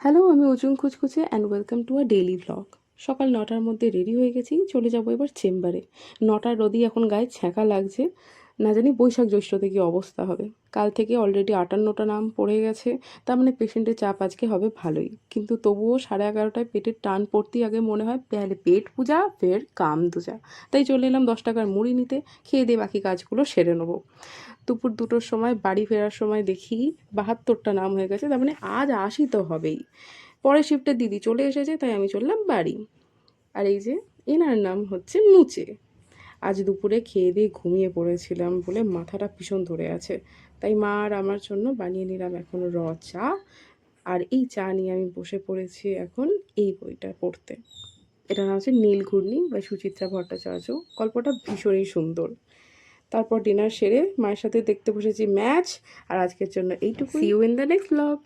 Hello, আমি অর্জুন খুচখুচে and welcome to a daily vlog. সকাল ৯টার মধ্যে রেডি হয়ে গেছি, চলে যাবো এবার চেম্বারে। ৯টার রোদেই এখন গায়ে ছ্যাঁকা লাগছে, না জানি বৈশাখ জ্যৈষ্ঠতে কী অবস্থা হবে। কাল থেকে অলরেডি ৫৮টা নাম পড়ে গেছে, তার মানে পেশেন্টের চাপ আজকে হবে ভালোই। কিন্তু তবুও 11:30টায় পেটের টান পড়তেই আগে মনে হয় পেহলে পেট পূজা ফের কাম দুজা। তাই চলে এলাম 10 টাকার মুড়ি নিতে, খেয়ে দিয়ে বাকি কাজগুলো সেরে নেবো। দুপুর 2টোর সময় বাড়ি ফেরার সময় দেখি ৭২টা নাম হয়ে গেছে, তার মানে আজ ৮০ তো হবেই। পরের শিফটের দিদি চলে এসেছে, তাই আমি চললাম বাড়ি। আর এই যে এনার নাম হচ্ছে মুচে। আজ দুপুরে খেয়ে দিয়ে ঘুমিয়ে পড়েছিলাম বলে মাথাটা ভীষণ ধরে আছে, তাই মা আর আমার জন্য বানিয়ে নিলাম এখন চা। আর এই চা নিয়ে আমি বসে পড়েছি এখন এই বইটা পড়তে। এটার নাম হচ্ছে নীলঘূর্ণি বা সুচিত্রা ভট্টাচার্য। গল্পটা ভীষণই সুন্দর। তারপর ডিনার সেরে মায়ের সাথে দেখতে বসেছি ম্যাচ। আর আজকের জন্য এইটুকুই। See you in the next blog.